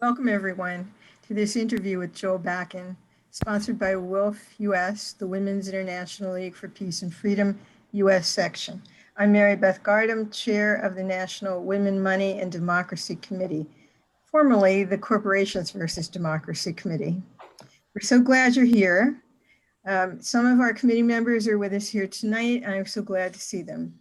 Welcome, everyone, to this interview with Joel BAKAN, sponsored by WILF US, the Women's International League for Peace and Freedom US section. I'm Mary Beth Gardam, chair of the National Women, Money, and Democracy Committee, formerly the Corporations versus Democracy Committee. We're so glad you're here. Some of our committee members are with us here tonight, and I'm so glad to see them.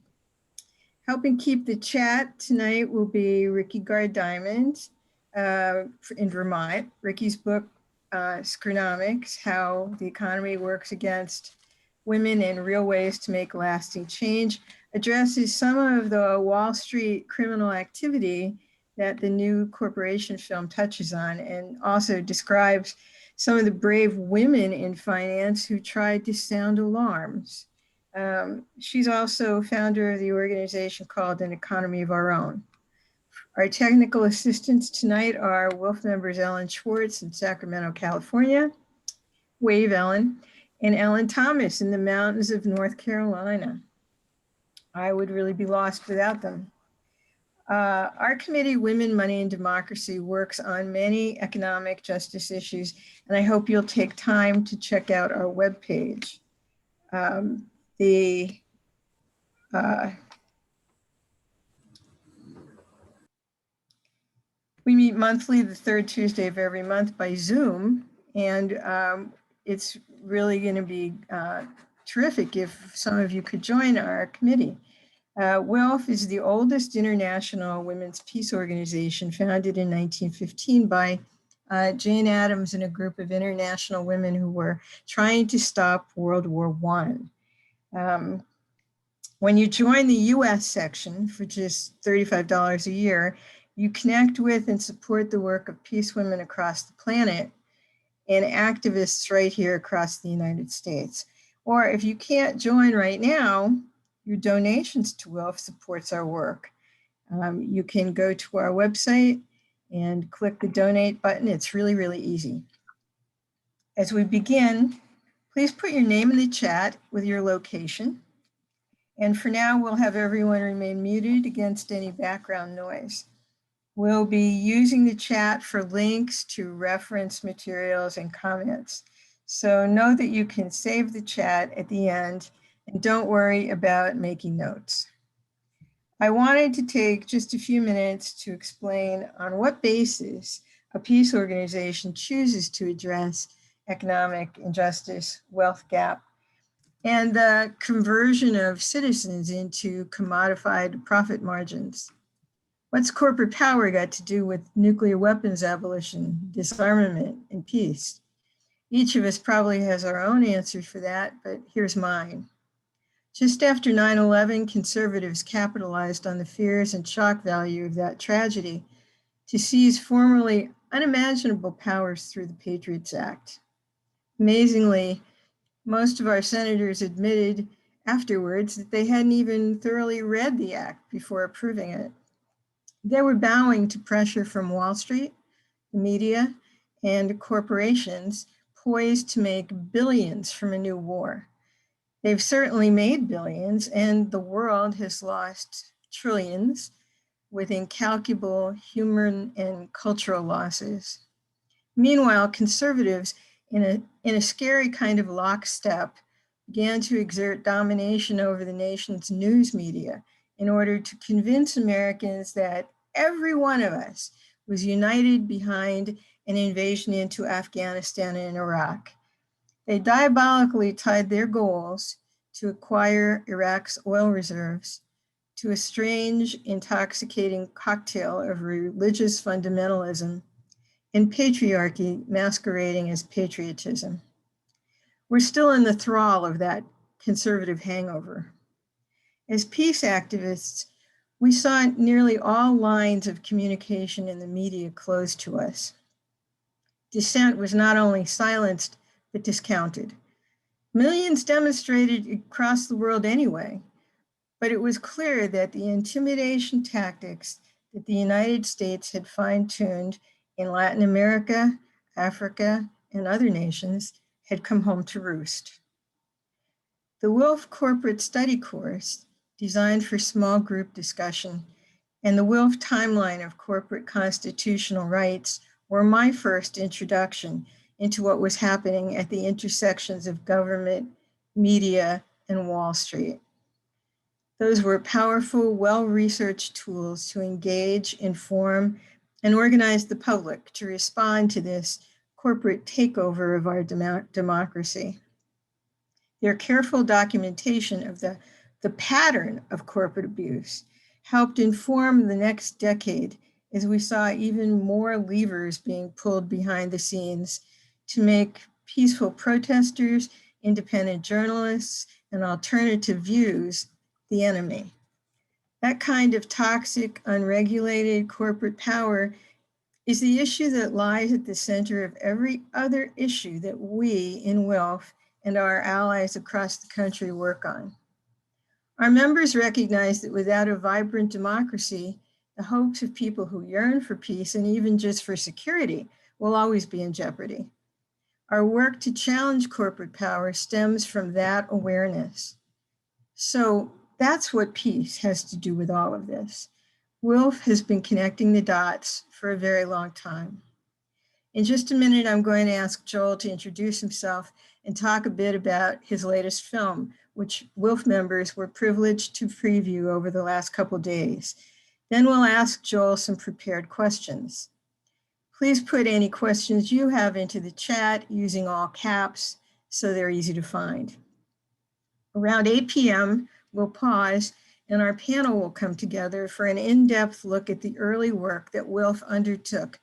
Helping keep the chat tonight will be Ricky Gard-Diamond in Vermont. Ricky's book, Scronomics, How the Economy Works Against Women and Real Ways to Make Lasting Change, addresses some of the Wall Street criminal activity that the new corporation film touches on, and also describes some of the brave women in finance who tried to sound alarms. She's also founder of the organization called An Economy of Our Own. Our technical assistants tonight are WILF members Ellen Schwartz in Sacramento, California, wave Ellen, and Ellen Thomas in the mountains of North Carolina. I would really be lost without them. Our committee, Women, Money, and Democracy, works on many economic justice issues, and I hope you'll take time to check out our webpage. We meet monthly, the third Tuesday of every month by Zoom, and it's really going to be terrific if some of you could join our committee. WILF is the oldest international women's peace organization, founded in 1915 by Jane Addams and a group of international women who were trying to stop World War I. When you join the US section for just $35 a year, you connect with and support the work of peace women across the planet and activists right here across the United States. Or if you can't join right now, your donations to WILF supports our work. You can go to our website and click the donate button. It's really, really easy. As we begin, please put your name in the chat with your location. And for now, we'll have everyone remain muted against any background noise. We'll be using the chat for links to reference materials and comments. So know that you can save the chat at the end, and don't worry about making notes. I wanted to take just a few minutes to explain on what basis a peace organization chooses to address economic injustice, wealth gap, and the conversion of citizens into commodified profit margins. What's corporate power got to do with nuclear weapons abolition, disarmament, and peace? Each of us probably has our own answer for that, but here's mine. Just after 9/11, conservatives capitalized on the fears and shock value of that tragedy to seize formerly unimaginable powers through the Patriots Act. Amazingly, most of our senators admitted afterwards that they hadn't even thoroughly read the act before approving it. They were bowing to pressure from Wall Street, the media, and corporations poised to make billions from a new war. They've certainly made billions, and the world has lost trillions with incalculable human and cultural losses. Meanwhile, conservatives, in a scary kind of lockstep, began to exert domination over the nation's news media in order to convince Americans that every one of us was united behind an invasion into Afghanistan and Iraq. They diabolically tied their goals to acquire Iraq's oil reserves to a strange, intoxicating cocktail of religious fundamentalism and patriarchy masquerading as patriotism. We're still in the thrall of that conservative hangover. As peace activists, we saw nearly all lines of communication in the media closed to us. Dissent was not only silenced, but discounted. Millions demonstrated across the world anyway, but it was clear that the intimidation tactics that the United States had fine-tuned in Latin America, Africa, and other nations had come home to roost. The WILF Corporate Study Course, designed for small group discussion, and the WILF Timeline of Corporate Constitutional Rights were my first introduction into what was happening at the intersections of government, media, and Wall Street. Those were powerful, well-researched tools to engage, inform, and organize the public to respond to this corporate takeover of our democracy. Their careful documentation of the pattern of corporate abuse helped inform the next decade as we saw even more levers being pulled behind the scenes to make peaceful protesters, independent journalists, and alternative views the enemy. That kind of toxic, unregulated corporate power is the issue that lies at the center of every other issue that we in WILF and our allies across the country work on. Our members recognize that without a vibrant democracy, the hopes of people who yearn for peace and even just for security will always be in jeopardy. Our work to challenge corporate power stems from that awareness. So that's what peace has to do with all of this. WILF has been connecting the dots for a very long time. In just a minute, I'm going to ask Joel to introduce himself and talk a bit about his latest film, which WILF members were privileged to preview over the last couple days. Then we'll ask Joel some prepared questions. Please put any questions you have into the chat using all caps so they're easy to find. Around 8 p.m., we'll pause and our panel will come together for an in-depth look at the early work that WILF undertook.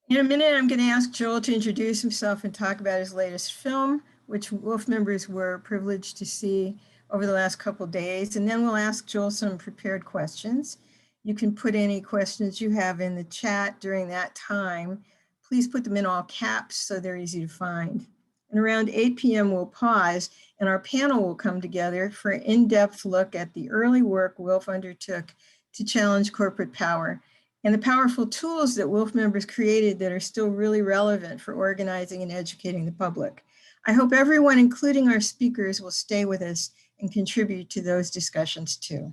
In a minute, I'm going to ask Joel to introduce himself and talk about his latest film, which WILF members were privileged to see over the last couple of days. And then we'll ask Joel some prepared questions. You can put any questions you have in the chat during that time. Please put them in all caps so they're easy to find. And around 8 p.m. we'll pause and our panel will come together for an in-depth look at the early work WILF undertook to challenge corporate power and the powerful tools that WILF members created that are still really relevant for organizing and educating the public. I hope everyone, including our speakers, will stay with us and contribute to those discussions too.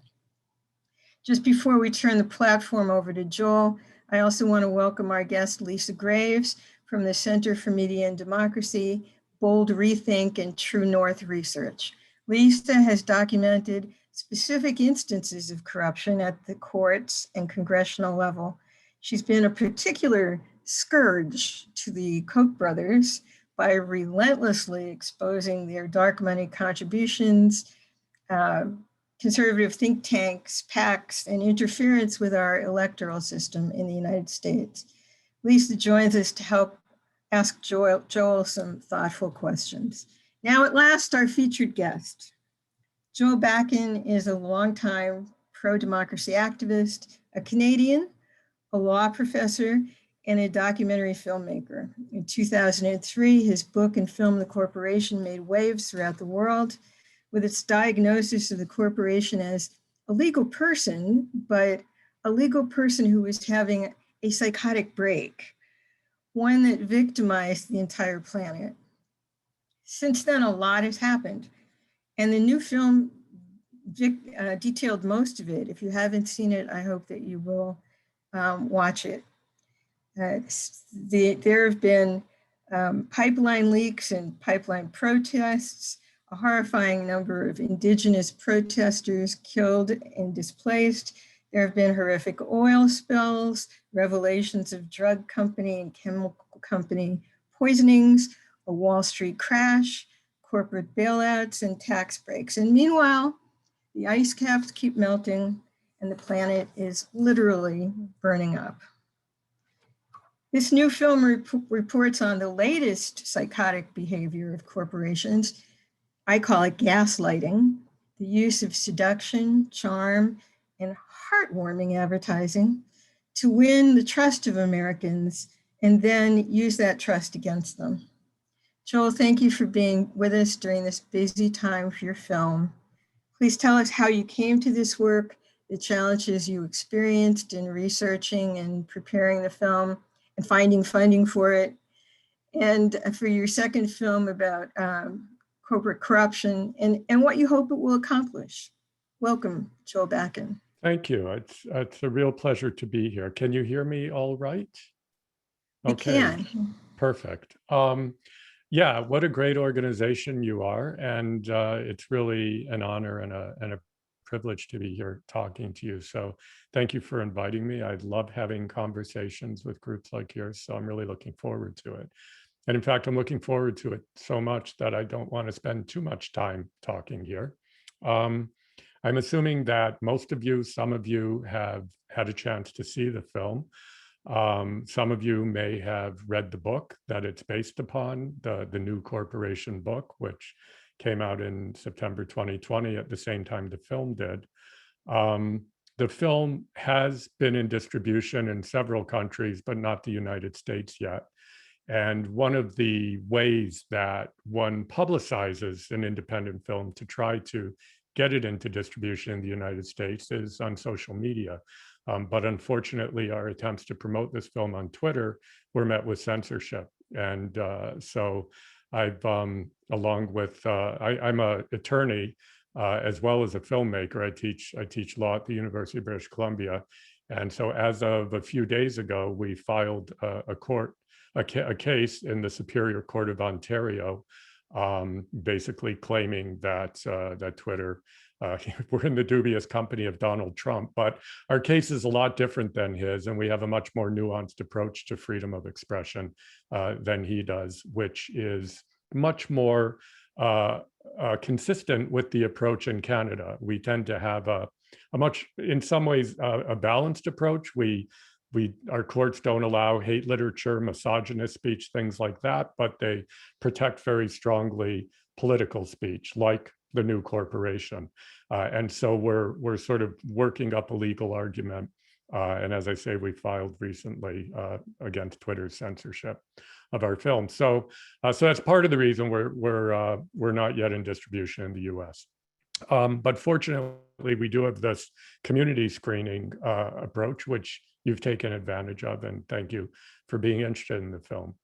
Just before we turn the platform over to Joel, I also want to welcome our guest, Lisa Graves, from the Center for Media and Democracy, Bold Rethink, and True North Research. Lisa has documented specific instances of corruption at the courts and congressional level. She's been a particular scourge to the Koch brothers by relentlessly exposing their dark money contributions, conservative think tanks, PACs, and interference with our electoral system in the United States. Lisa joins us to help ask Joel some thoughtful questions. Now at last, our featured guest. Joel BAKAN is a longtime pro-democracy activist, a Canadian, a law professor, and a documentary filmmaker. In 2003, his book and film, The Corporation, made waves throughout the world with its diagnosis of the corporation as a legal person, but a legal person who was having a psychotic break, one that victimized the entire planet. Since then, a lot has happened, and the new film detailed most of it. If you haven't seen it, I hope that you will watch it. There have been pipeline leaks and pipeline protests, a horrifying number of indigenous protesters killed and displaced. There have been horrific oil spills, revelations of drug company and chemical company poisonings, a Wall Street crash, corporate bailouts, and tax breaks. And meanwhile, the ice caps keep melting and the planet is literally burning up. This new film reports on the latest psychotic behavior of corporations. I call it gaslighting, the use of seduction, charm, and heartwarming advertising to win the trust of Americans and then use that trust against them. Joel, thank you for being with us during this busy time for your film. Please tell us how you came to this work, the challenges you experienced in researching and preparing the film and finding funding for it, and for your second film about corporate corruption and what you hope it will accomplish. Welcome, Joel BAKAN. Thank you. It's a real pleasure to be here. Can you hear me all right? I Okay, can. perfect. Yeah, what a great organization you are. And it's really an honor and a privilege to be here talking to you. So thank you for inviting me. I love having conversations with groups like yours. So I'm really looking forward to it. And in fact, I'm looking forward to it so much that I don't want to spend too much time talking here. Um, I'm assuming that most of you, some of you have had a chance to see the film. Some of you may have read the book that it's based upon, the New Corporation book, which came out in September 2020 at the same time the film did. The film has been in distribution in several countries, but not the United States yet. And one of the ways that one publicizes an independent film to try to get it into distribution in the United States is on social media. But unfortunately, our attempts to promote this film on Twitter were met with censorship. And so I've, along with, I'm an attorney as well as a filmmaker. I teach law at the University of British Columbia. And so as of a few days ago, we filed a case in the Superior Court of Ontario, basically claiming that that Twitter, we're in the dubious company of Donald Trump, but our case is a lot different than his, and we have a much more nuanced approach to freedom of expression than he does, which is much more consistent with the approach in Canada. We tend to have a much, in some ways, a balanced approach. Our courts don't allow hate literature, misogynist speech, things like that, but they protect very strongly political speech, like the New Corporation. And so we're sort of working up a legal argument. And as I say, we filed recently against Twitter's censorship of our film. So that's part of the reason we're not yet in distribution in the U.S. But fortunately, we do have this community screening approach, which you've taken advantage of, and thank you for being interested in the film.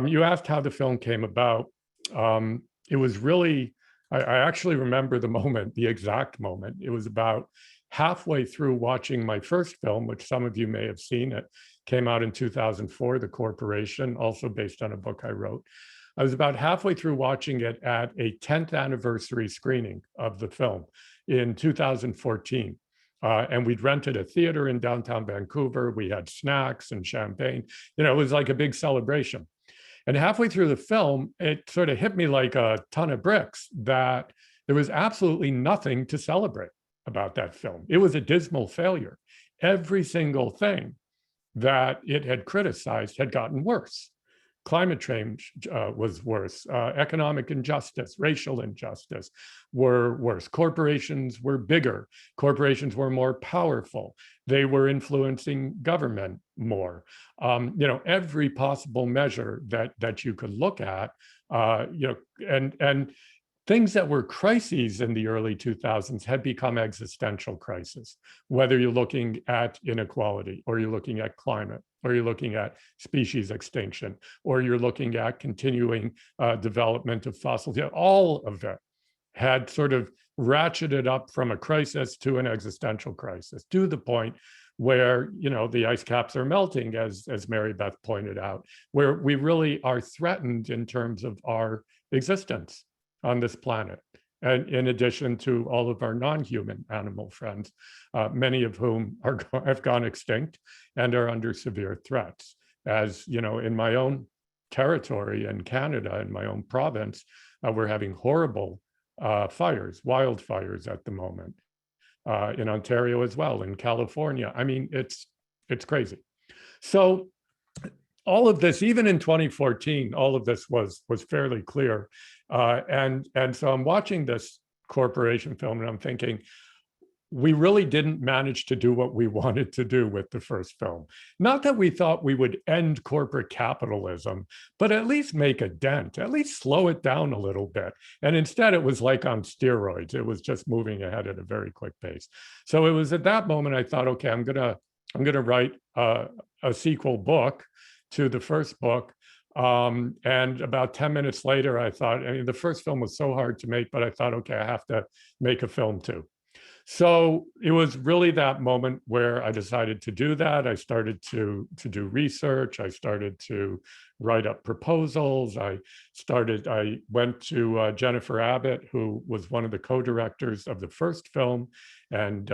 You asked how the film came about. It was really, I actually remember the moment, the exact moment. It was about halfway through watching my first film, which some of you may have seen. It came out in 2004, The Corporation, also based on a book I wrote. I was about halfway through watching it at a 10th anniversary screening of the film in 2014. And we'd rented a theater in downtown Vancouver. We had snacks and champagne. You know, it was like a big celebration. And halfway through the film, it sort of hit me like a ton of bricks that there was absolutely nothing to celebrate about that film. It was a dismal failure. Every single thing that it had criticized had gotten worse. Climate change was worse. Economic injustice, racial injustice were worse. Corporations were bigger. Corporations were more powerful. They were influencing government more. You know, every possible measure that you could look at, you know, and things that were crises in the early 2000s had become existential crises, whether you're looking at inequality, or you're looking at climate, or you're looking at species extinction, or you're looking at continuing development of fossil fuels. All of it had sort of ratcheted up from a crisis to an existential crisis, to the point where, you know, the ice caps are melting, as Mary Beth pointed out, where we really are threatened in terms of our existence on this planet. And in addition to all of our non-human animal friends, many of whom have gone extinct and are under severe threats. As you know, in my own territory in Canada, in my own province, we're having horrible fires, wildfires at the moment. In Ontario as well, in California. I mean, it's crazy. So all of this, even in 2014, all of this was fairly clear. And so I'm watching this corporation film and I'm thinking, we really didn't manage to do what we wanted to do with the first film. Not that we thought we would end corporate capitalism, but at least make a dent, at least slow it down a little bit. And instead it was like on steroids. It was just moving ahead at a very quick pace. So it was at that moment I thought, okay, I'm gonna write a sequel book to the first book. And about 10 minutes later, I thought, I mean, the first film was so hard to make, but I thought, okay, I have to make a film too. So it was really that moment where I decided to do that. I started to do research. I started to write up proposals. I went to Jennifer Abbott, who was one of the co-directors of the first film, and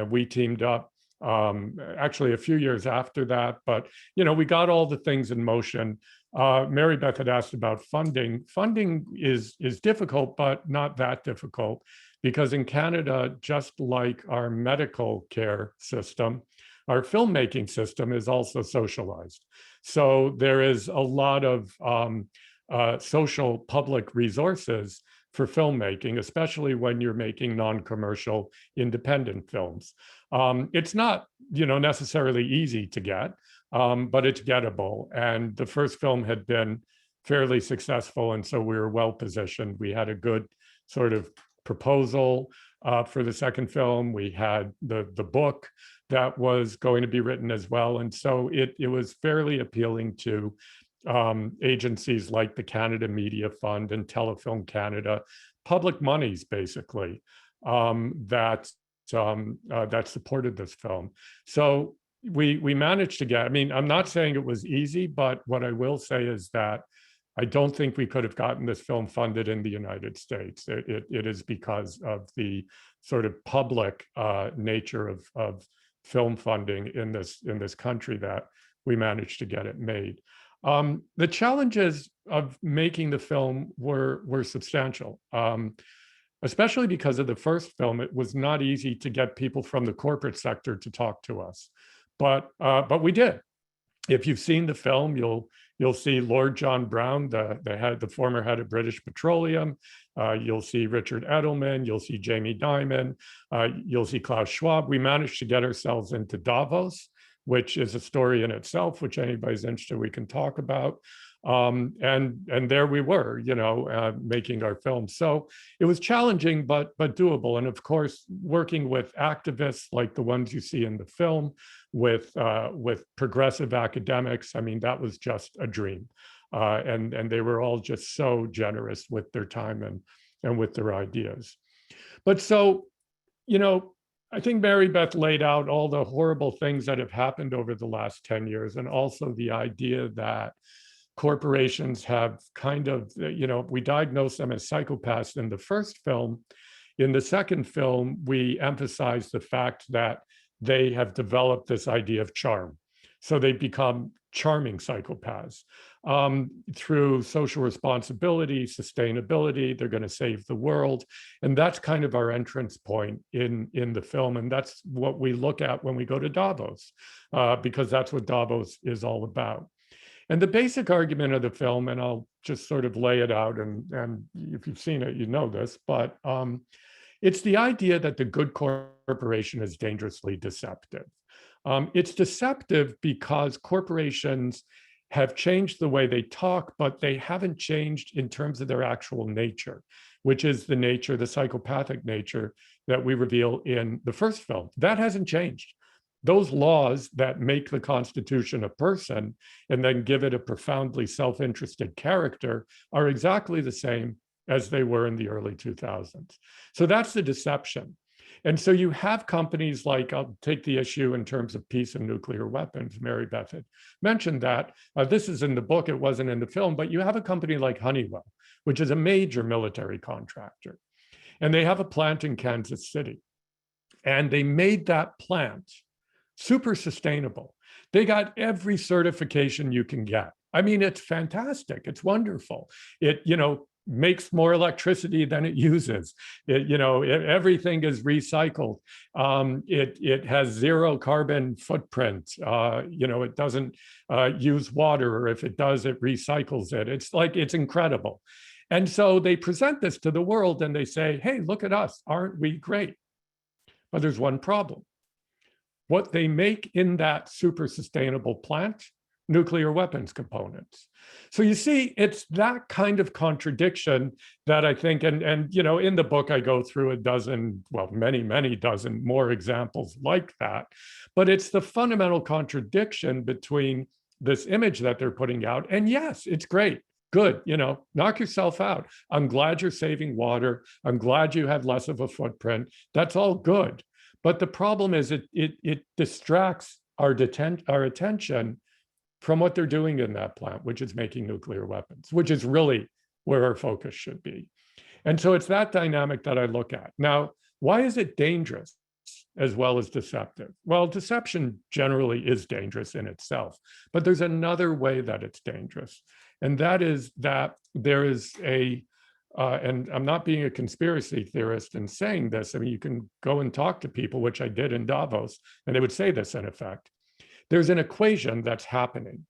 we teamed up actually a few years after that. But, we got all the things in motion. Mary Beth had asked about funding. Funding is difficult, but not that difficult, because in Canada, just like our medical care system, our filmmaking system is also socialized. So there is a lot of social public resources for filmmaking, especially when you're making non-commercial independent films. It's not, necessarily easy to get, but it's gettable. And the first film had been fairly successful, and so we were well positioned. We had a good sort of proposal for the second film. We had the book that was going to be written as well. And so it was fairly appealing to agencies like the Canada Media Fund and Telefilm Canada, public monies basically, that supported this film. So we managed to get, I'm not saying it was easy, but what I will say is that I don't think we could have gotten this film funded in the United States. It is because of the sort of public nature of film funding in this country that we managed to get it made. The challenges of making the film were substantial, especially because of the first film. It was not easy to get people from the corporate sector to talk to us, but we did. If you've seen the film, you'll see Lord John Brown, the former head of British Petroleum. You'll see Richard Edelman. You'll see Jamie Dimon. You'll see Klaus Schwab. We managed to get ourselves into Davos, which is a story in itself, which anybody's interested, we can talk about. And there we were, making our film. So it was challenging, but doable. And of course, working with activists like the ones you see in the film, with progressive academics, that was just a dream. And they were all just so generous with their time and with their ideas. But so, I think Mary Beth laid out all the horrible things that have happened over the last 10 years, and also the idea that corporations have kind of, we diagnosed them as psychopaths in the first film. In the second film, we emphasize the fact that they have developed this idea of charm. So they become charming psychopaths through social responsibility, sustainability. They're going to save the world. And that's kind of our entrance point in the film. And that's what we look at when we go to Davos, because that's what Davos is all about. And the basic argument of the film, and I'll just sort of lay it out, and if you've seen it, you know this, but it's the idea that the good corporation is dangerously deceptive. It's deceptive because corporations have changed the way they talk, but they haven't changed in terms of their actual nature, which is the psychopathic nature that we reveal in the first film. That hasn't changed. Those laws that make the Constitution a person and then give it a profoundly self-interested character are exactly the same as they were in the early 2000s. So that's the deception. And so you have companies like, I'll take the issue in terms of peace and nuclear weapons. Mary Beth had mentioned that. This is in the book, it wasn't in the film, but you have a company like Honeywell, which is a major military contractor. And they have a plant in Kansas City. And they made that plant super sustainable. They got every certification you can get. It's fantastic. It's wonderful. It, makes more electricity than it uses. Everything is recycled. It has zero carbon footprint. It doesn't use water, or if it does, it recycles it. It's incredible. And so they present this to the world and they say, hey, look at us, aren't we great? But there's one problem. What they make in that super sustainable plant, nuclear weapons components. So you see, it's that kind of contradiction that I think, and in the book, I go through many dozen more examples like that. But it's the fundamental contradiction between this image that they're putting out. And yes, it's great. Good, knock yourself out. I'm glad you're saving water. I'm glad you have less of a footprint. That's all good. But the problem is it distracts our attention from what they're doing in that plant, which is making nuclear weapons, which is really where our focus should be. And so it's that dynamic that I look at. Now, why is it dangerous as well as deceptive? Well, deception generally is dangerous in itself, but there's another way that it's dangerous. And that is that there is and I'm not being a conspiracy theorist in saying this. I mean, you can go and talk to people, which I did in Davos, and they would say this in effect. There's an equation that's happening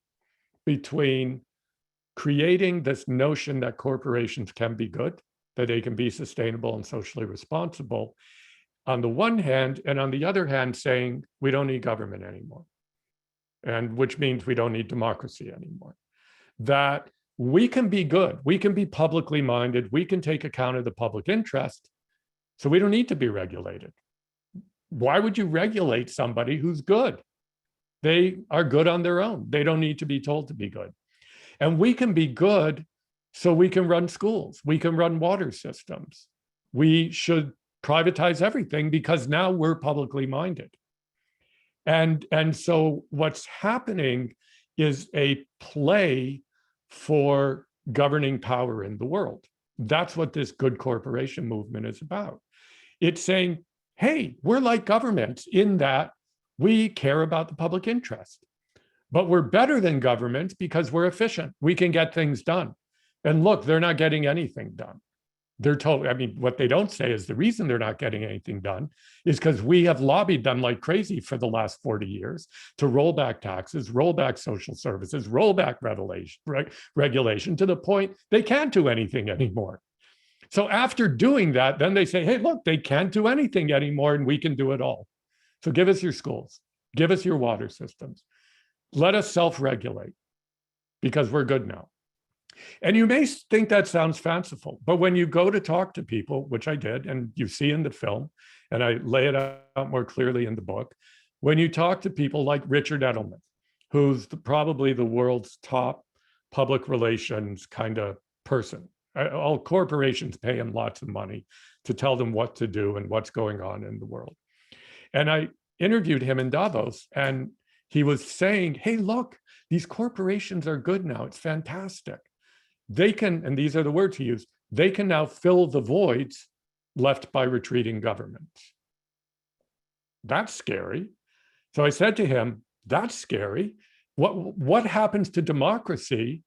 between creating this notion that corporations can be good, that they can be sustainable and socially responsible on the one hand, and on the other hand, saying we don't need government anymore, and which means we don't need democracy anymore. That we can be good, we can be publicly minded, we can take account of the public interest, so we don't need to be regulated. Why would you regulate somebody who's good? They are good on their own. They don't need to be told to be good. And we can be good so we can run schools, we can run water systems. We should privatize everything because now we're publicly minded. And so what's happening is a play for governing power in the world. That's what this good corporation movement is about. It's saying, hey, we're like governments in that we care about the public interest, but we're better than governments because we're efficient. We can get things done. And look, they're not getting anything done. They're told, I mean, what they don't say is the reason they're not getting anything done is because we have lobbied them like crazy for the last 40 years to roll back taxes, roll back social services, roll back regulation to the point they can't do anything anymore. So after doing that, then they say, hey, look, they can't do anything anymore and we can do it all. So give us your schools, give us your water systems. Let us self-regulate because we're good now. And you may think that sounds fanciful, but when you go to talk to people, which I did, and you see in the film, and I lay it out more clearly in the book, when you talk to people like Richard Edelman, who's probably the world's top public relations kind of person. All corporations pay him lots of money to tell them what to do and what's going on in the world. And I interviewed him in Davos, and he was saying, hey, look, these corporations are good now. It's fantastic. They can, and these are the words he used, they can now fill the voids left by retreating governments. That's scary. So I said to him, that's scary. What happens to democracy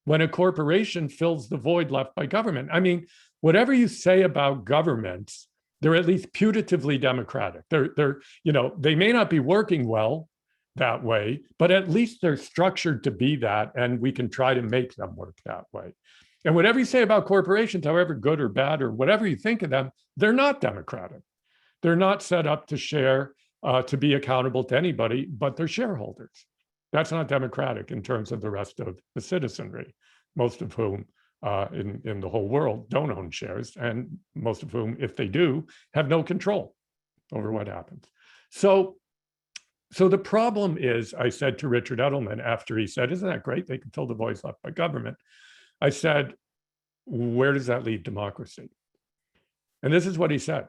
when a corporation fills the void left by government? I mean, whatever you say about governments, they're at least putatively democratic. They may not be working well that way, but at least they're structured to be that, and we can try to make them work that way. And whatever you say about corporations, however good or bad or whatever you think of them, they're not democratic. They're not set up to share, to be accountable to anybody, but they're shareholders. That's not democratic in terms of the rest of the citizenry, most of whom in the whole world don't own shares, and most of whom, if they do, have no control over what happens. So the problem is, I said to Richard Edelman after he said, isn't that great? They can fill the voids left by government. I said, where does that leave democracy? And this is what he said.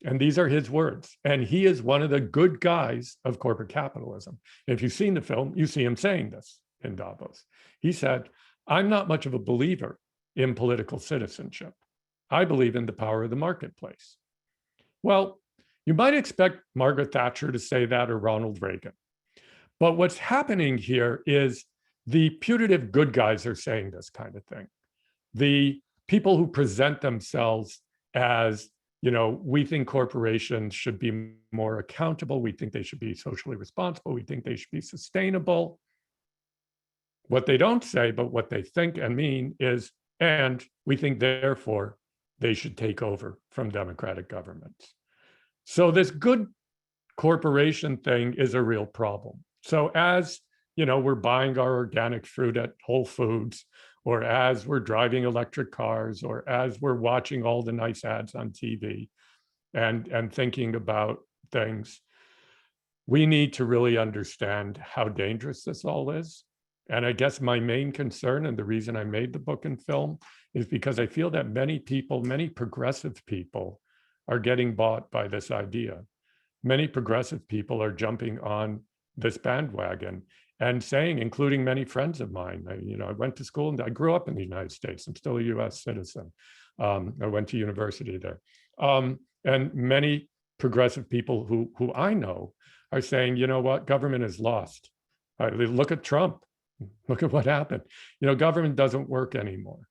And these are his words. And he is one of the good guys of corporate capitalism. If you've seen the film, you see him saying this in Davos. He said, I'm not much of a believer in political citizenship. I believe in the power of the marketplace. Well, you might expect Margaret Thatcher to say that or Ronald Reagan. But what's happening here is the putative good guys are saying this kind of thing. The people who present themselves as, we think corporations should be more accountable. We think they should be socially responsible. We think they should be sustainable. What they don't say, but what they think and mean is, and we think therefore they should take over from democratic governments. So this good corporation thing is a real problem. So as we're buying our organic fruit at Whole Foods, or as we're driving electric cars, or as we're watching all the nice ads on TV and thinking about things, we need to really understand how dangerous this all is. And I guess my main concern, and the reason I made the book and film, is because I feel that many people, many progressive people, are getting bought by this idea many progressive people are jumping on this bandwagon and saying, including many friends of mine, I went to school and I grew up in the United States. I'm still a US citizen. I went to university there. And many progressive people who I know are saying, you know what, government is lost. Look at Trump. Look at what happened. Government doesn't work anymore.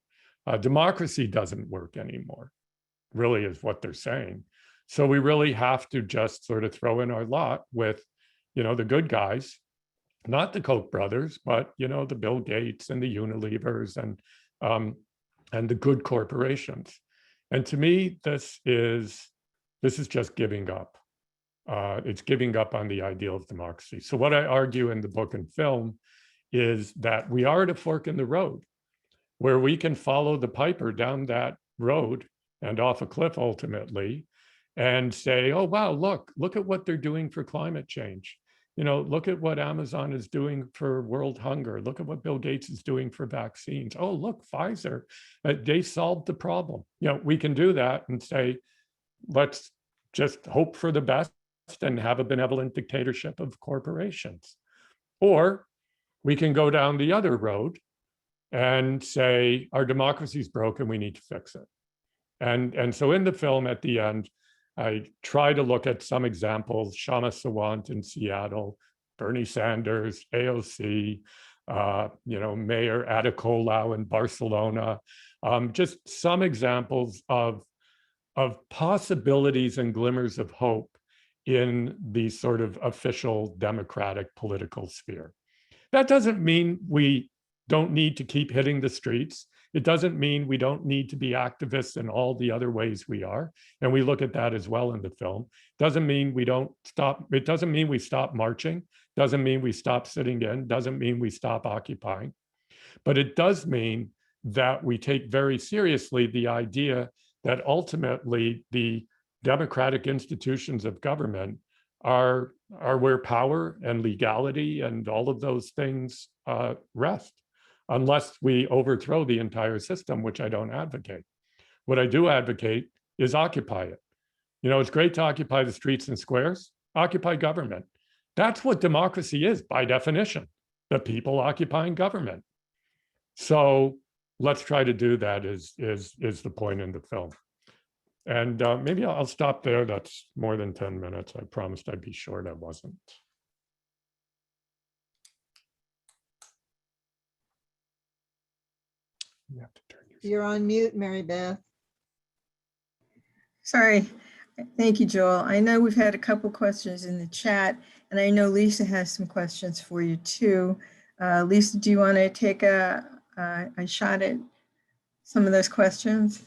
Democracy doesn't work anymore, really is what they're saying. So we really have to just sort of throw in our lot with, the good guys, not the Koch brothers, but, the Bill Gates and the Unilevers and the good corporations. And to me, this is just giving up. It's giving up on the ideal of democracy. So what I argue in the book and film is that we are at a fork in the road where we can follow the piper down that road and off a cliff ultimately and say, oh, wow, look at what they're doing for climate change. Look at what Amazon is doing for world hunger. Look at what Bill Gates is doing for vaccines. Oh, look, Pfizer, they solved the problem. We can do that and say, let's just hope for the best and have a benevolent dictatorship of corporations. Or we can go down the other road and say, our democracy is broken, we need to fix it. And so in the film at the end, I try to look at some examples, Shama Sawant in Seattle, Bernie Sanders, AOC, Mayor Ada Colau in Barcelona, just some examples of possibilities and glimmers of hope in the sort of official democratic political sphere. That doesn't mean we don't need to keep hitting the streets. It doesn't mean we don't need to be activists in all the other ways we are. And we look at that as well in the film. Doesn't mean we don't stop. It doesn't mean we stop marching. Doesn't mean we stop sitting in. Doesn't mean we stop occupying. But it does mean that we take very seriously the idea that ultimately the democratic institutions of government are where power and legality and all of those things rest, unless we overthrow the entire system, which I don't advocate. What I do advocate is occupy it. It's great to occupy the streets and squares, occupy government. That's what democracy is by definition, the people occupying government. So let's try to do that is the point in the film. And maybe I'll stop there. That's more than 10 minutes. I promised I'd be short. I wasn't. You have to turn You're on mute, Mary Beth. Sorry. Thank you, Joel. I know we've had a couple questions in the chat, and I know Lisa has some questions for you too. Lisa, do you want to take a shot at some of those questions?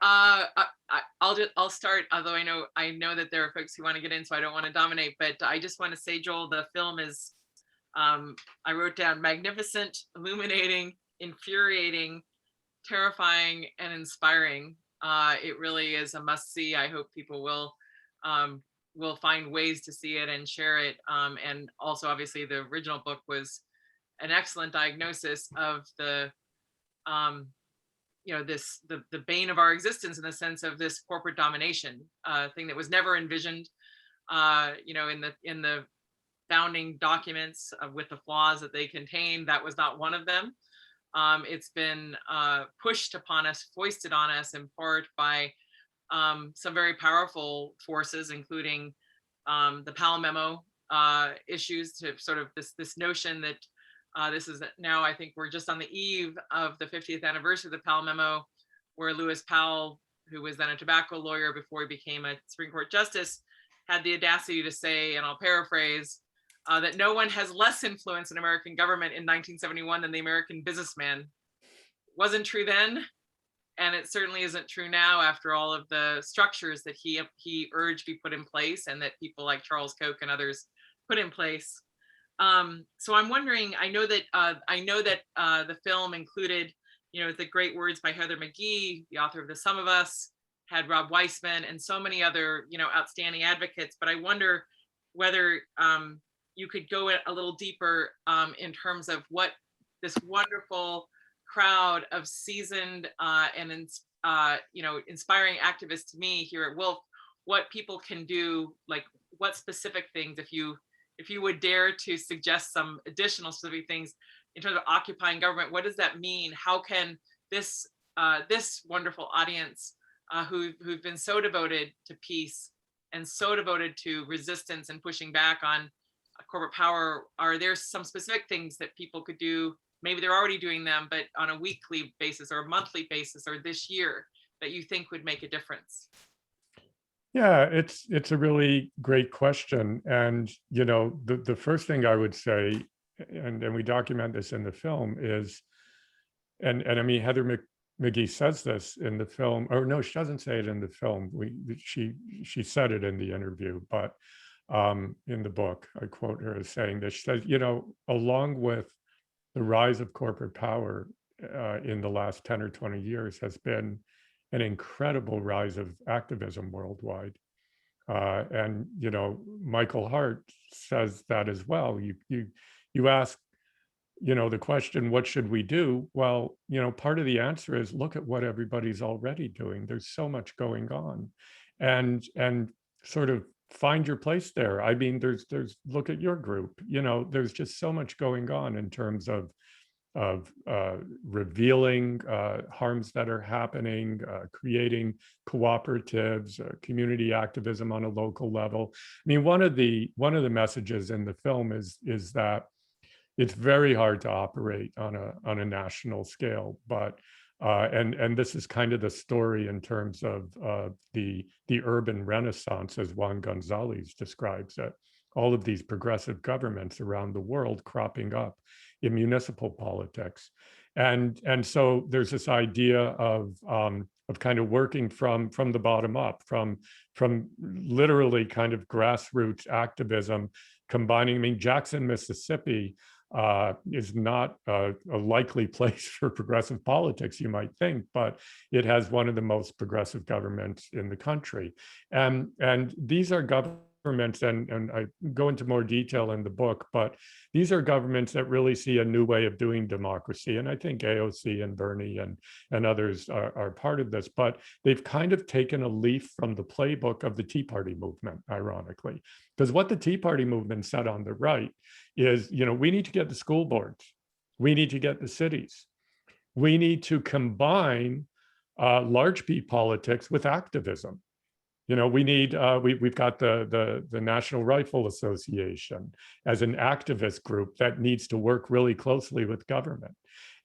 I'll start, although I know that there are folks who want to get in, so I don't want to dominate, but I just want to say, Joel, the film is, I wrote down magnificent, illuminating, infuriating, terrifying, and inspiring. It really is a must-see. I hope people will find ways to see it and share it. And also, obviously, the original book was an excellent diagnosis of the the bane of our existence, in the sense of this corporate domination thing that was never envisioned in the founding documents with the flaws that they contain. That was not one of them. It's been pushed upon us, foisted on us in part by some very powerful forces, including the Powell memo issues, to sort of this notion that this is now, I think we're just on the eve of the 50th anniversary of the Powell memo, where Lewis Powell, who was then a tobacco lawyer before he became a Supreme Court justice, had the audacity to say, and I'll paraphrase, that no one has less influence in American government in 1971 than the American businessman. Wasn't true then, and it certainly isn't true now, after all of the structures that he urged be put in place, and that people like Charles Koch and others put in place. So I'm wondering, I know that the film included, the great words by Heather McGhee, the author of The Sum of Us, had Rob Weissman and so many other, outstanding advocates. But I wonder whether you could go a little deeper in terms of what this wonderful crowd of seasoned and inspiring activists, to me, here at Wolf, what people can do, like what specific things, if you would dare to suggest some additional specific things in terms of occupying government, what does that mean? How can this this wonderful audience who've been so devoted to peace and so devoted to resistance and pushing back on corporate power, are there some specific things that people could do? Maybe they're already doing them, but on a weekly basis or a monthly basis or this year that you think would make a difference? Yeah, it's a really great question. And, you know, the first thing I would say, and we document this in the film, is, and I mean, Heather McGee says this in the film, or no, she doesn't say it in the film. She said it in the interview, but in the book, I quote her as saying this. She says, you know, along with the rise of corporate power in the last 10 or 20 years has been an incredible rise of activism worldwide. And, you know, Michael Hart says that as well. You ask, you know, the question, what should we do? Well, you know, part of the answer is look at what everybody's already doing. There's so much going on, and sort of find your place there. I mean, there's look at your group, you know, there's just so much going on in terms of revealing harms that are happening, creating cooperatives, community activism on a local level. I mean, one of the messages in the film is that it's very hard to operate on a national scale, but and this is kind of the story in terms of the urban renaissance, as Juan Gonzalez describes it. All of these progressive governments around the world cropping up in municipal politics, and so there's this idea of kind of working from the bottom up, from literally kind of grassroots activism, combining. I mean, Jackson, Mississippi is not a likely place for progressive politics, you might think, but it has one of the most progressive governments in the country, and these are governments, and I go into more detail in the book, but these are governments that really see a new way of doing democracy. And I think AOC and Bernie and others are part of this, but they've kind of taken a leaf from the playbook of the Tea Party movement, ironically, because what the Tea Party movement said on the right is, you know, we need to get the school boards, we need to get the cities, we need to combine large P politics with activism. You know, we need, we've got the National Rifle Association as an activist group that needs to work really closely with government,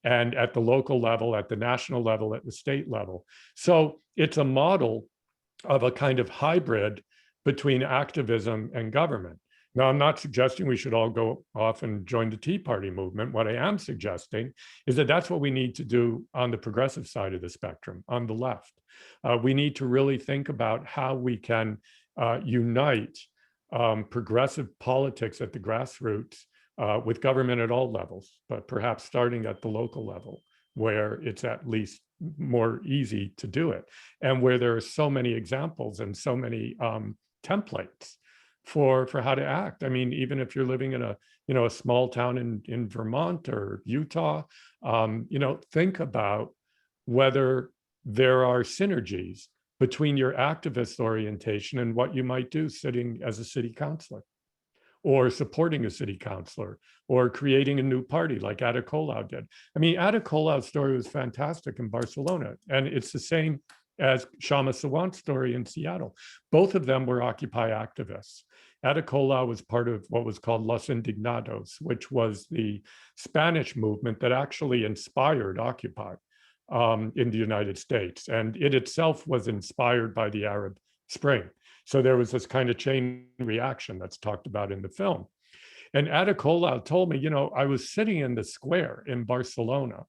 and at the local level, at the national level, at the state level. So it's a model of a kind of hybrid between activism and government. Now, I'm not suggesting we should all go off and join the Tea Party movement. What I am suggesting is that that's what we need to do on the progressive side of the spectrum, on the left. We need to really think about how we can unite progressive politics at the grassroots with government at all levels, but perhaps starting at the local level, where it's at least more easy to do it, and where there are so many examples and so many templates for how to act. I mean, even if you're living in a small town in Vermont or Utah, think about whether there are synergies between your activist orientation and what you might do sitting as a city councilor, or supporting a city councilor, or creating a new party like Ada Colau did. I mean, Ada Colau's story was fantastic in Barcelona, and it's the same as Shama Sawant's story in Seattle. Both of them were Occupy activists. Ada Colau was part of what was called Los Indignados, which was the Spanish movement that actually inspired Occupy in the United States. And it itself was inspired by the Arab Spring. So there was this kind of chain reaction that's talked about in the film. And Ada Colau told me, I was sitting in the square in Barcelona,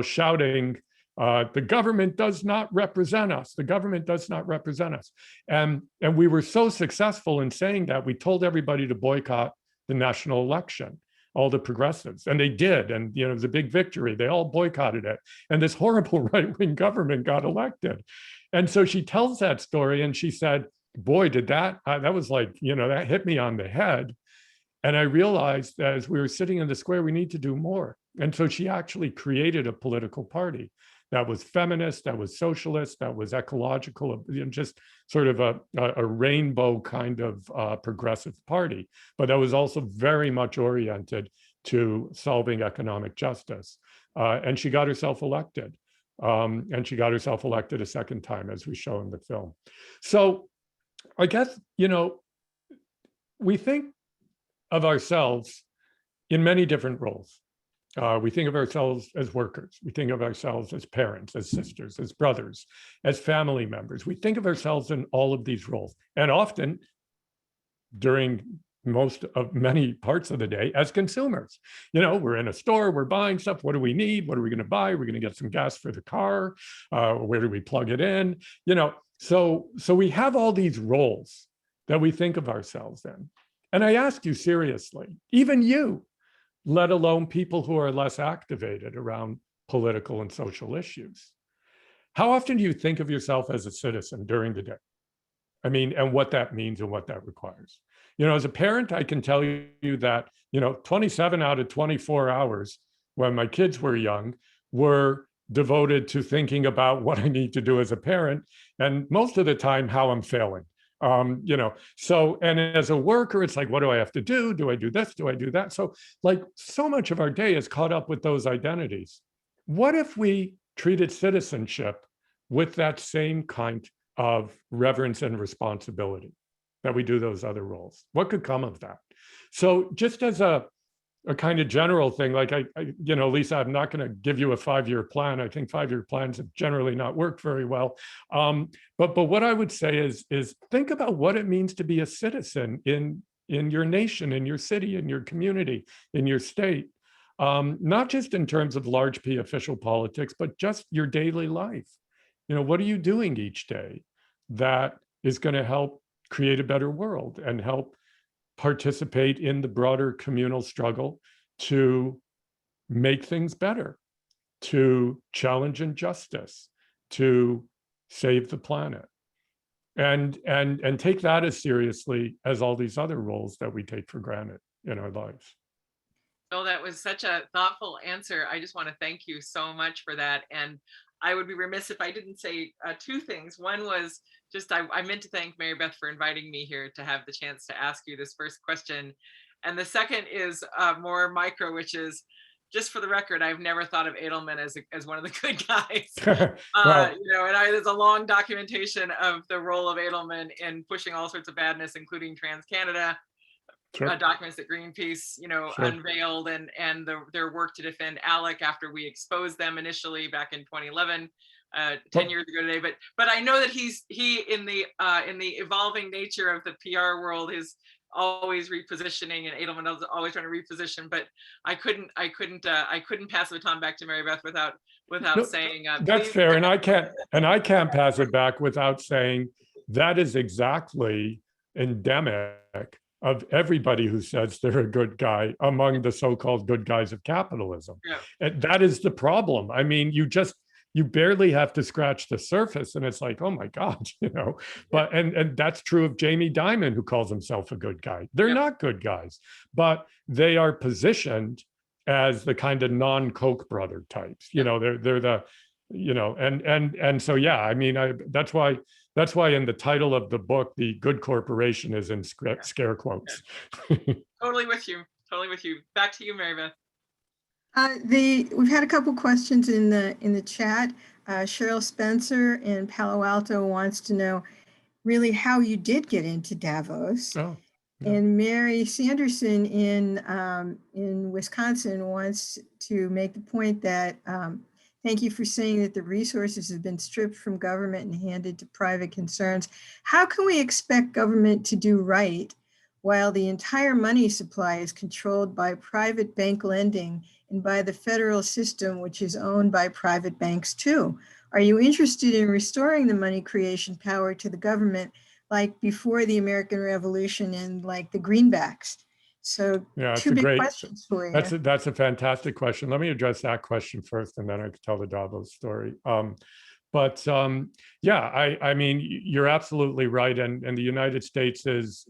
shouting, the government does not represent us. The government does not represent us. And we were so successful in saying that, we told everybody to boycott the national election, all the progressives, and they did. And, it was a big victory. They all boycotted it. And this horrible right-wing government got elected. And so she tells that story, and she said, boy, did that was like, that hit me on the head. And I realized that as we were sitting in the square, we need to do more. And so she actually created a political party that was feminist, that was socialist, that was ecological, just sort of a rainbow kind of progressive party. But that was also very much oriented to solving economic justice. And she got herself elected. And she got herself elected a second time, as we show in the film. So I guess, we think of ourselves in many different roles. We think of ourselves as workers. We think of ourselves as parents, as sisters, as brothers, as family members. We think of ourselves in all of these roles. And often, during many parts of the day, as consumers. We're in a store, we're buying stuff. What do we need? What are we going to buy? We're going to get some gas for the car. Where do we plug it in? So we have all these roles that we think of ourselves in. And I ask you seriously, even you, let alone people who are less activated around political and social issues, how often do you think of yourself as a citizen during the day? I mean, and what that means and what that requires. As a parent, I can tell you that, 27 out of 24 hours when my kids were young were devoted to thinking about what I need to do as a parent, and most of the time how I'm failing. So, and as a worker, it's like, what do I have to do? Do I do this? Do I do that? So so much of our day is caught up with those identities. What if we treated citizenship with that same kind of reverence and responsibility that we do those other roles? What could come of that? So just as a kind of general thing, like Lisa, I'm not going to give you a 5-year plan. I think 5-year plans have generally not worked very well. But what I would say is think about what it means to be a citizen in your nation, in your city, in your community, in your state. Not just in terms of large P official politics, but just your daily life. What are you doing each day that is going to help create a better world and help participate in the broader communal struggle to make things better, to challenge injustice, to save the planet, and take that as seriously as all these other roles that we take for granted in our lives. Bill, that was such a thoughtful answer. I just want to thank you so much for that. And I would be remiss if I didn't say 2 things. One was just, I meant to thank Mary Beth for inviting me here to have the chance to ask you this first question. And the second is more micro, which is, just for the record, I've never thought of Edelman as one of the good guys. Well, There's a long documentation of the role of Edelman in pushing all sorts of badness, including TransCanada. sure. Documents that Greenpeace, Sure. unveiled, and their work to defend ALEC after we exposed them initially back in 2011, 10 years ago today. But I know that he in the evolving nature of the PR world is always repositioning, and Edelman is always trying to reposition. But I couldn't pass the baton back to Mary Beth without No, saying that's please. fair, and I can't pass it back without saying that is exactly endemic of everybody who says they're a good guy among the so-called good guys of capitalism. Yeah. And that is the problem. I mean, you barely have to scratch the surface, and it's like, oh my God, But and that's true of Jamie Dimon, who calls himself a good guy. They're not good guys, but they are positioned as the kind of non-Koch brother types. They're the, and so yeah. I mean, that's why in the title of the book, the good corporation is in scare quotes. Totally with you. Back to you, Mary Beth. We've had a couple questions in the chat. Cheryl Spencer in Palo Alto wants to know really how you did get into Davos. Oh, yeah. And Mary Sanderson in Wisconsin wants to make the point that thank you for saying that the resources have been stripped from government and handed to private concerns. How can we expect government to do right while the entire money supply is controlled by private bank lending and by the federal system, which is owned by private banks too? Are you interested in restoring the money creation power to the government like before the American Revolution and like the greenbacks? So Yeah, two big questions for you. That's a fantastic question. Let me address that question first, and then I can tell the Davos story. Yeah, I mean, you're absolutely right, and the United States is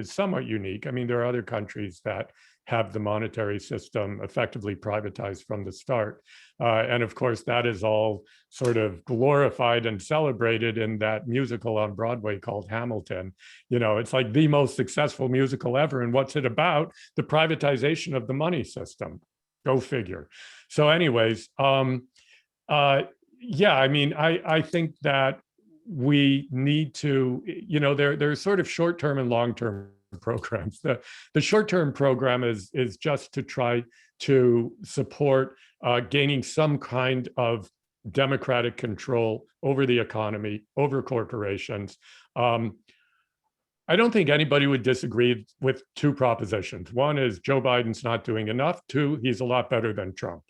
somewhat unique. I mean, there are other countries that have the monetary system effectively privatized from the start. And of course, that is all sort of glorified and celebrated in that musical on Broadway called Hamilton. You know, it's like the most successful musical ever. And what's it about? The privatization of the money system. Go figure. So anyways, yeah, I mean, I think that we need to, you know, there's sort of short-term and long-term programs. The short-term program is just to try to support gaining some kind of democratic control over the economy, over corporations. I don't think anybody would disagree with two propositions. One is Joe Biden's not doing enough. Two, he's a lot better than Trump.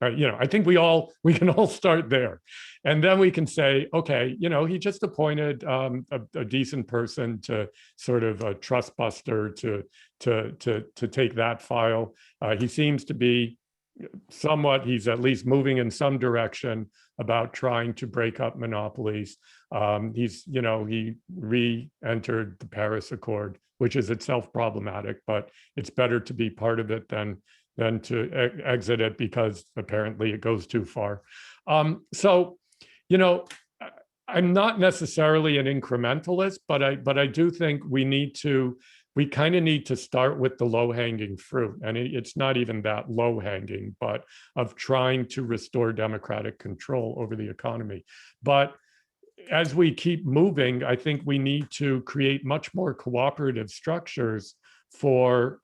You know, I think we can all start there, and then we can say, okay, you know, he just appointed a decent person to sort of a trust buster to take that file. He seems to be somewhat, he's at least moving in some direction about trying to break up monopolies. He's, you know, he re-entered the Paris Accord, which is itself problematic, but it's better to be part of it than to exit it because apparently it goes too far. So, you know, I'm not necessarily an incrementalist, but I do think we kind of need to start with the low-hanging fruit. And it's not even that low-hanging, but of trying to restore democratic control over the economy. But as we keep moving, I think we need to create much more cooperative structures for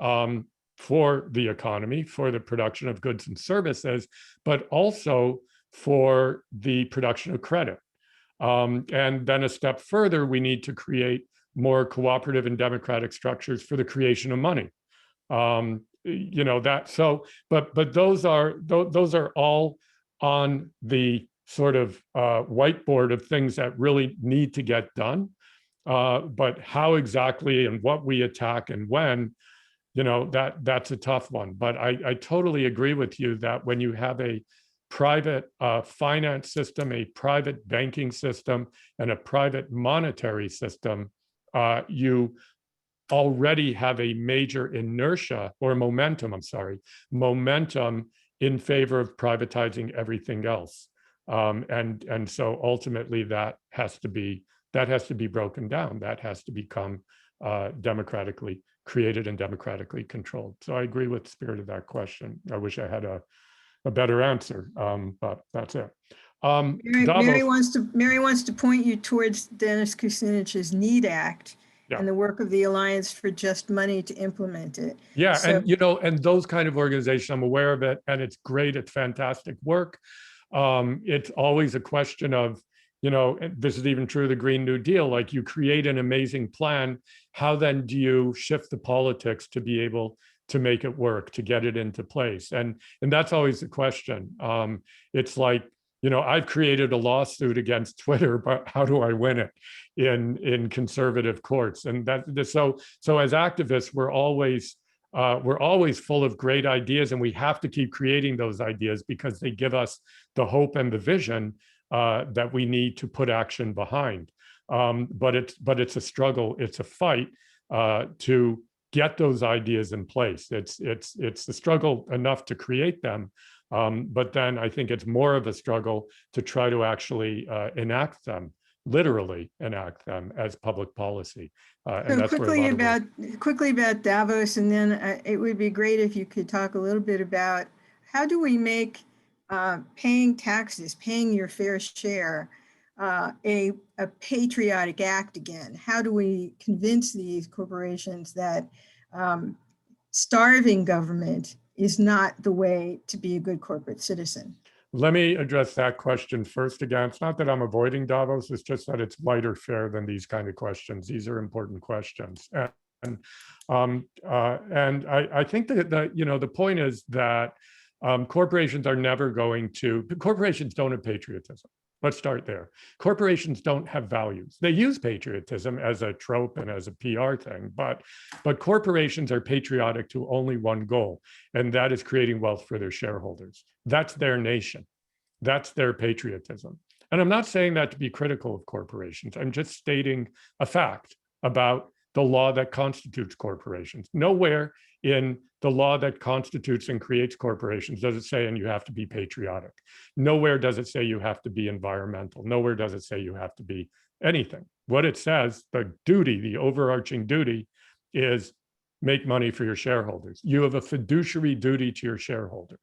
the economy, for the production of goods and services, but also for the production of credit. And then a step further, we need to create more cooperative and democratic structures for the creation of money. You know, that, so, but those are all on the sort of whiteboard of things that really need to get done. But how exactly and what we attack and when, you know, that's a tough one. But I totally agree with you that when you have a private finance system, a private banking system, and a private monetary system, you already have a major inertia or momentum, momentum in favor of privatizing everything else. And so ultimately that has to be broken down. That has to become democratically created and democratically controlled. So I agree with the spirit of that question. I wish I had a better answer, but that's it. Mary wants to point you towards Dennis Kucinich's NEED Act and the work of the Alliance for Just Money to implement it. Yeah, so, and you know, and those kind of organizations, I'm aware of it, and it's great. It's fantastic work. It's always a question of, you know, this is even true of the Green New Deal, like you create an amazing plan, how then do you shift the politics to be able to make it work, to get it into place? And that's always the question. It's like, you know, I've created a lawsuit against Twitter, but how do I win it in conservative courts? And so as activists, we're always full of great ideas, and we have to keep creating those ideas because they give us the hope and the vision that we need to put action behind. But it's a struggle, it's a fight to get those ideas in place. It's a struggle enough to create them, but then I think it's more of a struggle to try to actually enact them, literally enact them as public policy. And that's quickly about Davos, and then it would be great if you could talk a little bit about how do we make paying taxes, paying your fair share, a patriotic act again? How do we convince these corporations that starving government is not the way to be a good corporate citizen? Let me address that question first. Again, it's not that I'm avoiding Davos, it's just that it's lighter fare than these kind of questions. These are important questions. And I think that you know, the point is that corporations are never going to, corporations don't have patriotism. Let's start there. Corporations don't have values. They use patriotism as a trope and as a PR thing, but corporations are patriotic to only one goal, and that is creating wealth for their shareholders. That's their nation. That's their patriotism. And I'm not saying that to be critical of corporations. I'm just stating a fact about the law that constitutes corporations. Nowhere in the law that constitutes and creates corporations does it say, and you have to be patriotic. Nowhere does it say you have to be environmental. Nowhere does it say you have to be anything. What it says, the duty, the overarching duty is make money for your shareholders. You have a fiduciary duty to your shareholders,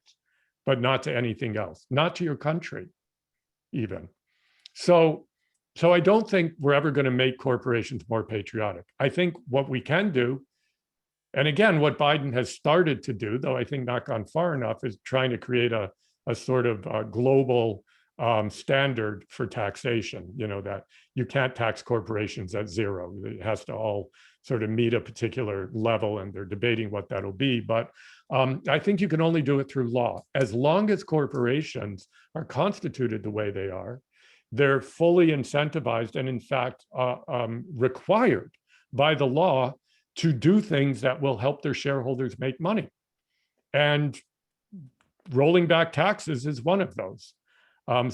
but not to anything else, not to your country even. So I don't think we're ever going to make corporations more patriotic. I think what we can do, and again, what Biden has started to do, though I think not gone far enough, is trying to create a sort of global standard for taxation, that you can't tax corporations at zero. It has to all sort of meet a particular level, and they're debating what that'll be. But I think you can only do it through law. As long as corporations are constituted the way they are, they're fully incentivized and in fact required by the law to do things that will help their shareholders make money. And rolling back taxes is one of those.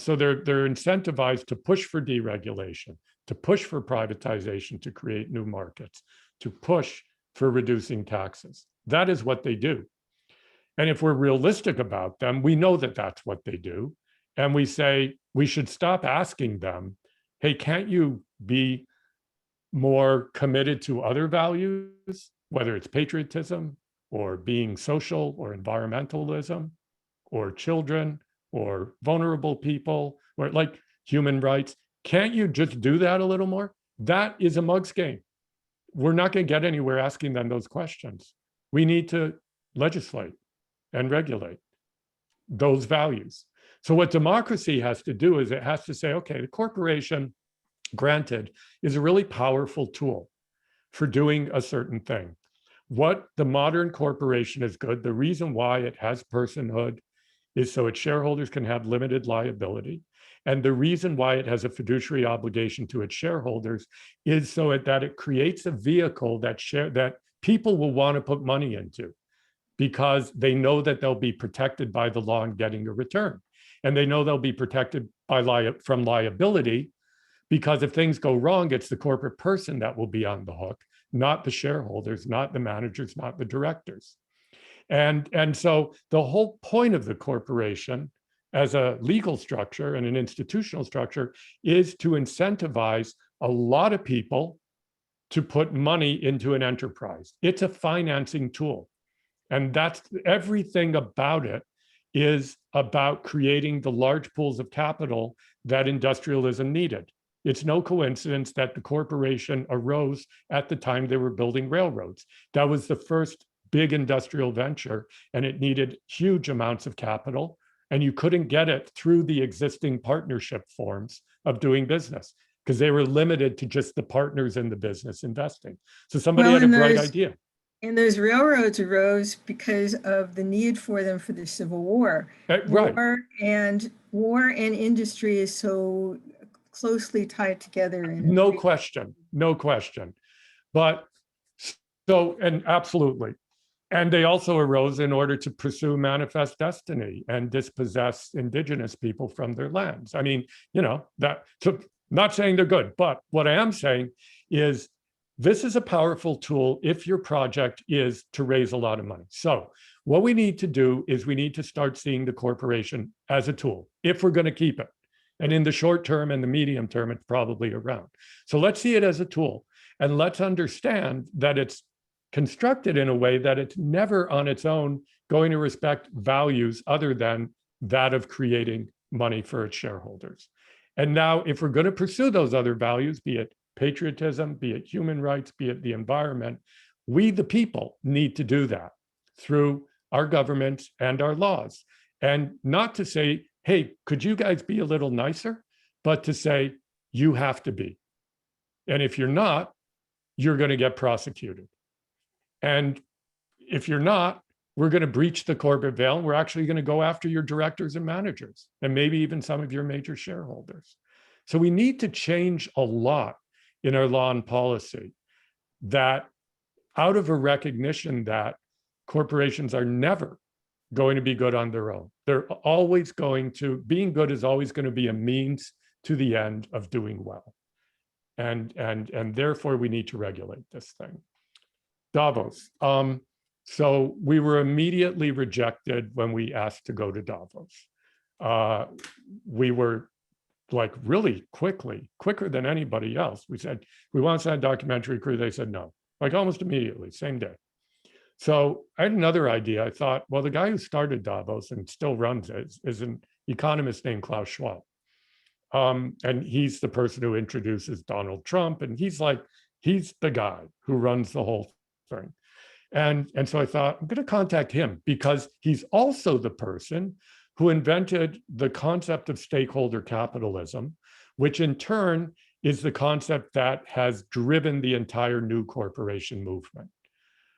So they're incentivized to push for deregulation, to push for privatization, to create new markets, to push for reducing taxes. That is what they do. And if we're realistic about them, we know that that's what they do. And we say we should stop asking them, hey, can't you be more committed to other values, whether it's patriotism or being social or environmentalism or children or vulnerable people or like human rights? Can't you just do that a little more? That is a mug's game. We're not going to get anywhere asking them those questions. We need to legislate and regulate those values. So what democracy has to do is it has to say, okay, the corporation, granted, is a really powerful tool for doing a certain thing. What the modern corporation is good, the reason why it has personhood is so its shareholders can have limited liability. And the reason why it has a fiduciary obligation to its shareholders is so that it creates a vehicle that people will want to put money into because they know that they'll be protected by the law and getting a return. And they know they'll be protected from liability because if things go wrong, it's the corporate person that will be on the hook, not the shareholders, not the managers, not the directors. And so the whole point of the corporation as a legal structure and an institutional structure is to incentivize a lot of people to put money into an enterprise. It's a financing tool. And that's everything about it is about creating the large pools of capital that industrialism needed. It's no coincidence that the corporation arose at the time they were building railroads. That was the first big industrial venture, and it needed huge amounts of capital, and you couldn't get it through the existing partnership forms of doing business because they were limited to just the partners in the business investing. So somebody had a bright idea. And those railroads arose because of the need for them for the Civil War. Right. War and industry is so closely tied together. No question. But so, and absolutely. And they also arose in order to pursue manifest destiny and dispossess indigenous people from their lands. I mean, so not saying they're good, but what I am saying is this is a powerful tool if your project is to raise a lot of money. So what we need to do is we need to start seeing the corporation as a tool if we're going to keep it. And in the short term and the medium term, it's probably around. So let's see it as a tool. And let's understand that it's constructed in a way that it's never on its own going to respect values other than that of creating money for its shareholders. And now, if we're going to pursue those other values, be it patriotism, be it human rights, be it the environment, we, the people, need to do that through our governments and our laws. And not to say, hey, could you guys be a little nicer? But to say, you have to be. And if you're not, you're going to get prosecuted. And if you're not, we're going to breach the corporate veil. And we're actually going to go after your directors and managers, and maybe even some of your major shareholders. So we need to change a lot in our law and policy that out of a recognition that corporations are never going to be good on their own. They're always being good is always going to be a means to the end of doing well. And therefore we need to regulate this thing. Davos. So we were immediately rejected when we asked to go to Davos. We were like really quicker than anybody else. We said, we want to send a documentary crew. They said no, like almost immediately, same day. So I had another idea. I thought, well, the guy who started Davos and still runs it is an economist named Klaus Schwab. And he's the person who introduces Donald Trump. And he's the guy who runs the whole thing. And so I thought, I'm going to contact him because he's also the person who invented the concept of stakeholder capitalism, which in turn is the concept that has driven the entire new corporation movement.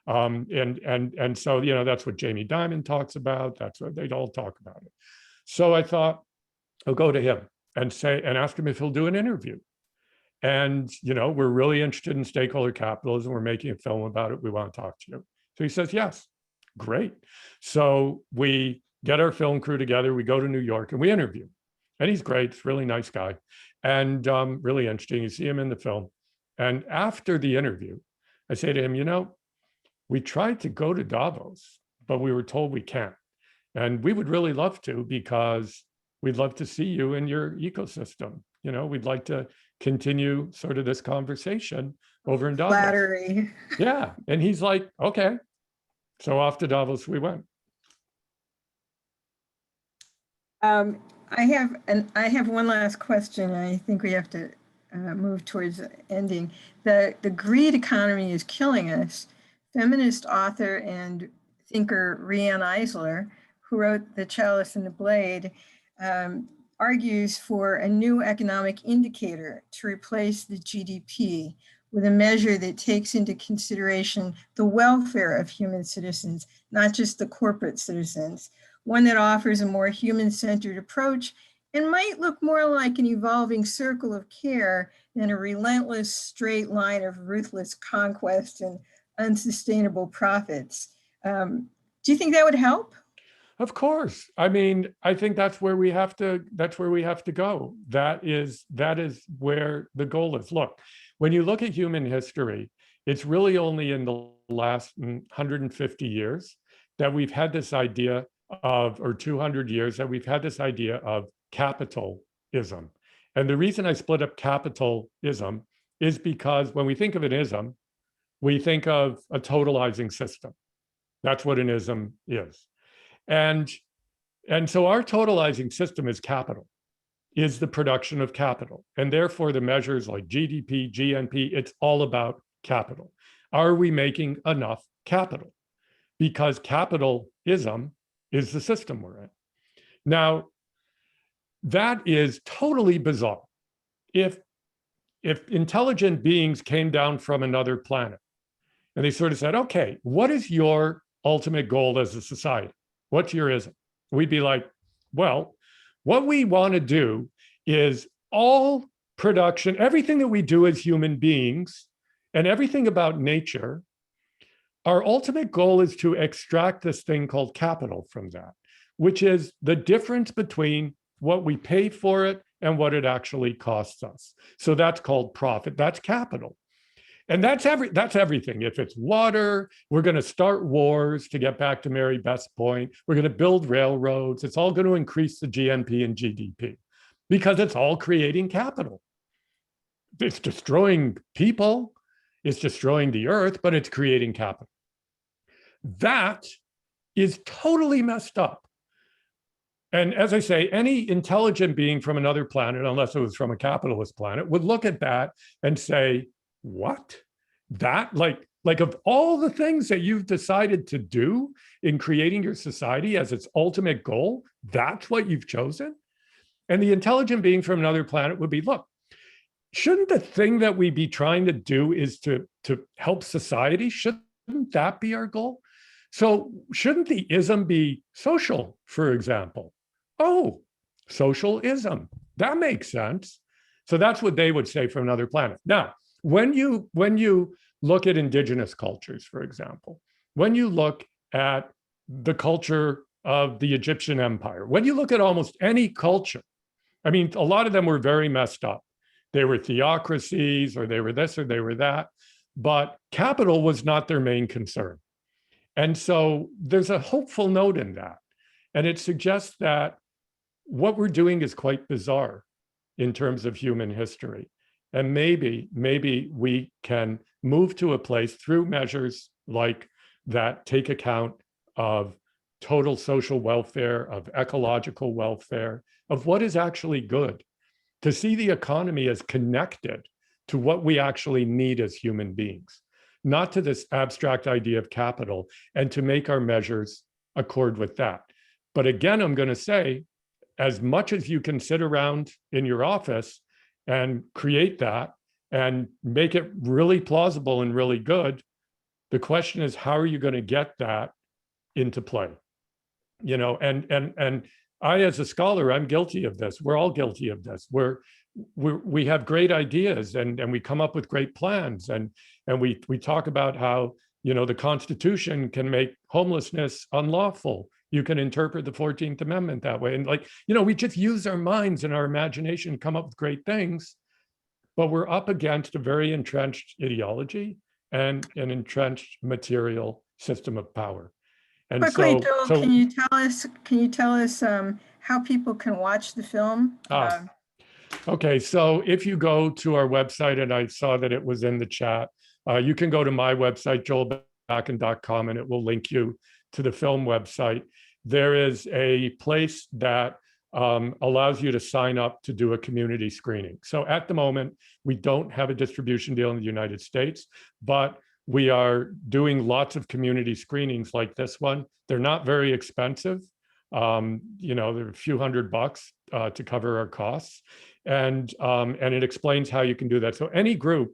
And so, that's what Jamie Dimon talks about. That's what they all talk about it. So I thought, I'll go to him and ask him if he'll do an interview. And, we're really interested in stakeholder capitalism. We're making a film about it. We want to talk to you. So he says, yes, great. So we get our film crew together. We go to New York and we interview. And he's great. He's a really nice guy and really interesting. You see him in the film. And after the interview, I say to him, we tried to go to Davos, but we were told we can't. And we would really love to because we'd love to see you in your ecosystem. We'd like to continue sort of this conversation over in Davos. Flattery. Yeah. And he's like, okay. So off to Davos we went. I have one last question. I think we have to move towards ending. The greed economy is killing us. Feminist author and thinker Riane Eisler, who wrote The Chalice and the Blade, argues for a new economic indicator to replace the GDP with a measure that takes into consideration the welfare of human citizens, not just the corporate citizens, one that offers a more human-centered approach and might look more like an evolving circle of care than a relentless straight line of ruthless conquest and unsustainable profits. Do you think that would help? Of course. I mean, I think that's where we have to go. That is where the goal is. Look, when you look at human history, it's really only in the last 150 years that we've had this idea of, or 200 years that we've had this idea of capitalism. And the reason I split up capitalism is because when we think of an ism, we think of a totalizing system. That's what an ism is. And so our totalizing system is capital, is the production of capital. And therefore the measures like GDP, GNP, it's all about capital. Are we making enough capital? Because capitalism is the system we're in. Now, that is totally bizarre. If intelligent beings came down from another planet and they sort of said, okay, what is your ultimate goal as a society? What's your ism? We'd be like, well, what we want to do is all production, everything that we do as human beings and everything about nature, our ultimate goal is to extract this thing called capital from that, which is the difference between what we pay for it and what it actually costs us. So that's called profit. That's capital. And that's everything. If it's water, we're going to start wars, to get back to Mary Beth's point. We're going to build railroads. It's all going to increase the GNP and GDP because it's all creating capital. It's destroying people. It's destroying the earth, but it's creating capital. That is totally messed up. And as I say, any intelligent being from another planet, unless it was from a capitalist planet, would look at that and say, what? That, like of all the things that you've decided to do in creating your society as its ultimate goal, that's what you've chosen? And the intelligent being from another planet would be, look, shouldn't the thing that we be trying to do is to help society? Shouldn't that be our goal? So shouldn't the ism be social, for example? Oh, socialism. That makes sense. So that's what they would say from another planet. Now, when you look at indigenous cultures, for example, when you look at the culture of the Egyptian Empire, when you look at almost any culture, I mean, a lot of them were very messed up. They were theocracies, or they were this, or they were that, but capital was not their main concern. And so there's a hopeful note in that. And it suggests that what we're doing is quite bizarre in terms of human history. And maybe we can move to a place through measures like that take account of total social welfare, of ecological welfare, of what is actually good, to see the economy as connected to what we actually need as human beings, not to this abstract idea of capital, and to make our measures accord with that. But again, I'm going to say, as much as you can sit around in your office and create that and make it really plausible and really good, the question is, how are you going to get that into play? You know, and I, as a scholar, I'm guilty of this. We're all guilty of this. We have great ideas and we come up with great plans, and we talk about how, you know, the Constitution can make homelessness unlawful. You can interpret the 14th Amendment that way. And, like, you know, we just use our minds and our imagination, come up with great things, but we're up against a very entrenched ideology and an entrenched material system of power. And Quickly, so, Joel, can you tell us how people can watch the film? Okay, so if you go to our website, and I saw that it was in the chat, you can go to my website, joelbakan.com, and it will link you to the film website. There is a place that allows you to sign up to do a community screening. So at the moment, we don't have a distribution deal in the United States, but we are doing lots of community screenings like this one. They're not very expensive. You know, they're a few $100 to cover our costs. And it explains how you can do that. So any group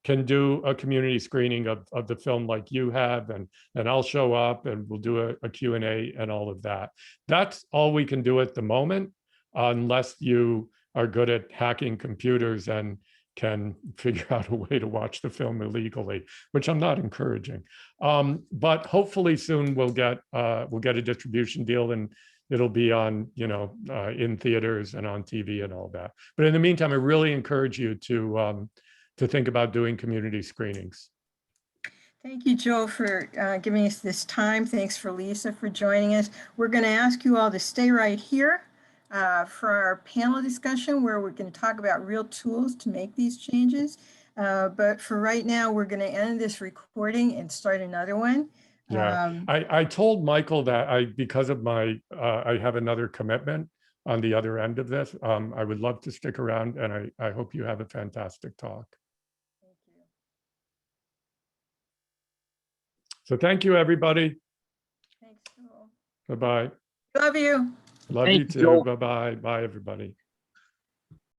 can do a community screening of the film like you have, and I'll show up and we'll do a Q&A and all of that. That's all we can do at the moment, unless you are good at hacking computers and can figure out a way to watch the film illegally, which I'm not encouraging. But hopefully soon we'll get a distribution deal, and it'll be on, you know, in theaters and on TV and all that. But in the meantime, I really encourage you to think about doing community screenings. Thank you, Joe, for giving us this time. Thanks for Lisa for joining us. We're going to ask you all to stay right here for our panel discussion, where we're going to talk about real tools to make these changes. But for right now, we're going to end this recording and start another one. Yeah, I told Michael that because of my, I have another commitment on the other end of this. I would love to stick around, and I hope you have a fantastic talk. Thank you. So thank you, everybody. Thanks, Joel. Bye-bye. Love you. Love Thank you you, too. Joel. Bye-bye. Bye, everybody.